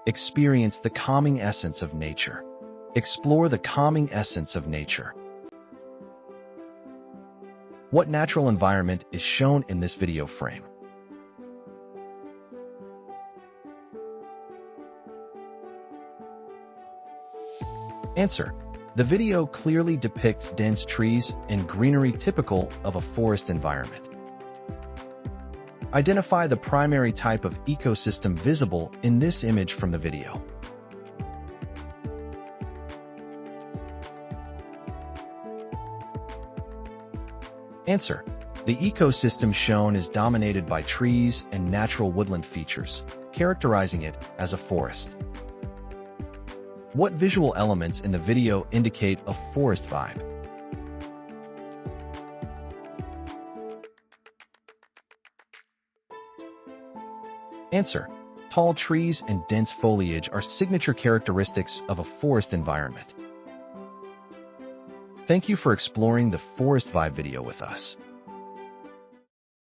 Experience the calming essence of nature. Explore the calming essence of nature. What natural environment is shown in this video frame? Answer. The video clearly depicts dense trees and greenery typical of a forest environment. Identify the primary type of ecosystem visible in this image from the video. Answer. The ecosystem shown is dominated by trees and natural woodland features, characterizing it as a forest. What visual elements in the video indicate a forest vibe? Answer. Tall trees and dense foliage are signature characteristics of a forest environment. Thank you for exploring the Forest Vibe video with us.